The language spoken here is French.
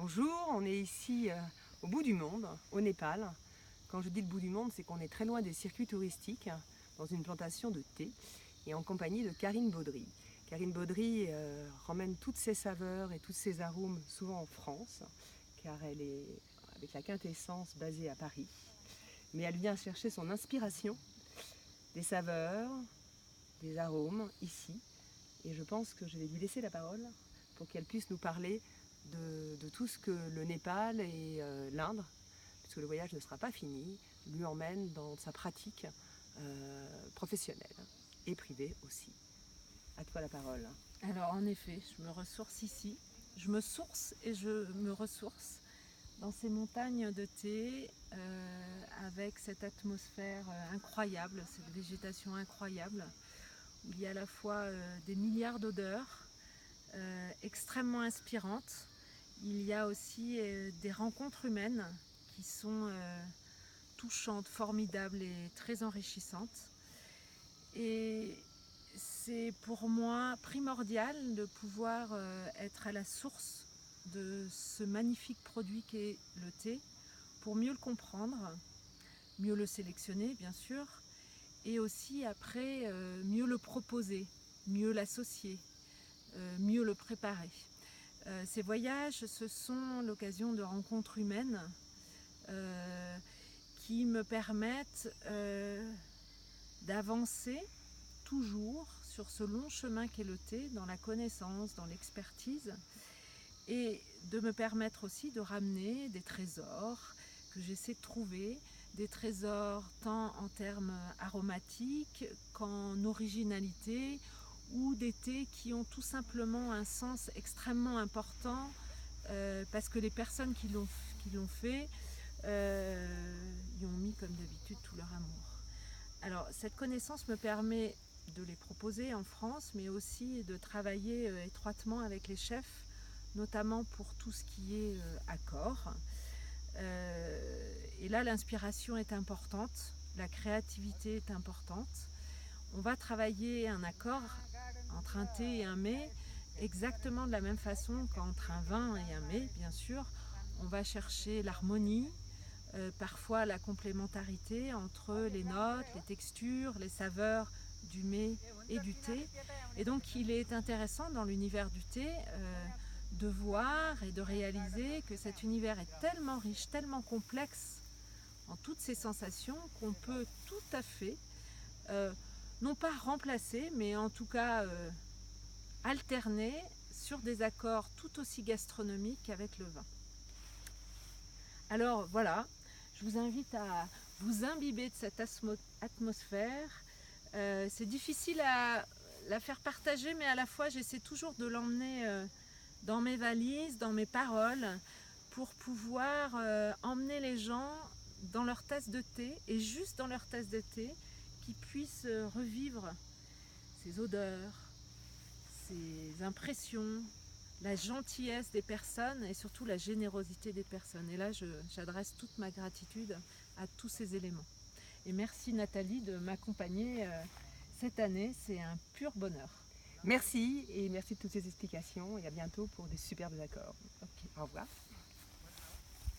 Bonjour, on est ici au bout du monde, au Népal. Quand je dis le bout du monde, c'est qu'on est très loin des circuits touristiques, dans une plantation de thé, et en compagnie de Karine Baudry. Karine Baudry ramène toutes ses saveurs et tous ses arômes souvent en France, car elle est avec la quintessence basée à Paris. Mais elle vient chercher son inspiration des saveurs, des arômes ici. Et je pense que je vais lui laisser la parole pour qu'elle puisse nous parler de tout ce que le Népal et l'Inde, puisque le voyage ne sera pas fini, lui emmène dans sa pratique professionnelle et privée aussi. À toi la parole. Alors en effet, je me ressource ici. Je me source et je me ressource dans ces montagnes de thé avec cette atmosphère incroyable, cette végétation incroyable, où il y a à la fois des milliards d'odeurs extrêmement inspirantes. Il y a aussi des rencontres humaines qui sont touchantes, formidables et très enrichissantes. Et c'est pour moi primordial de pouvoir être à la source de ce magnifique produit qu'est le thé pour mieux le comprendre, mieux le sélectionner bien sûr, et aussi après mieux le proposer, mieux l'associer, mieux le préparer. Ces voyages, ce sont l'occasion de rencontres humaines qui me permettent d'avancer toujours sur ce long chemin qu'est le thé, dans la connaissance, dans l'expertise, et de me permettre aussi de ramener des trésors que j'essaie de trouver, des trésors tant en termes aromatiques qu'en originalité, ou des thés qui ont tout simplement un sens extrêmement important parce que les personnes qui l'ont fait y ont mis comme d'habitude tout leur amour. Alors cette connaissance me permet de les proposer en France, mais aussi de travailler étroitement avec les chefs, notamment pour tout ce qui est accord. Et là, l'inspiration est importante, la créativité est importante. On va travailler un accord entre un thé et un mets exactement de la même façon qu'entre un vin et un mets, bien sûr. On va chercher l'harmonie, parfois la complémentarité entre les notes, les textures, les saveurs du mets et du thé. Et donc il est intéressant dans l'univers du thé de voir et de réaliser que cet univers est tellement riche, tellement complexe en toutes ses sensations qu'on peut tout à fait, non pas remplacer, mais en tout cas alterner sur des accords tout aussi gastronomiques avec le vin. Alors voilà, je vous invite à vous imbiber de cette atmosphère. C'est difficile à la faire partager, mais à la fois j'essaie toujours de l'emmener dans mes valises, dans mes paroles, pour pouvoir emmener les gens dans leur tasse de thé, et juste dans leur tasse de thé, qu'ils puissent revivre ces odeurs, ces impressions, la gentillesse des personnes et surtout la générosité des personnes. Et là, j'adresse toute ma gratitude à tous ces éléments. Et merci Nathalie de m'accompagner cette année, c'est un pur bonheur. Merci et merci de toutes ces explications et à bientôt pour des superbes accords. Okay. Au revoir.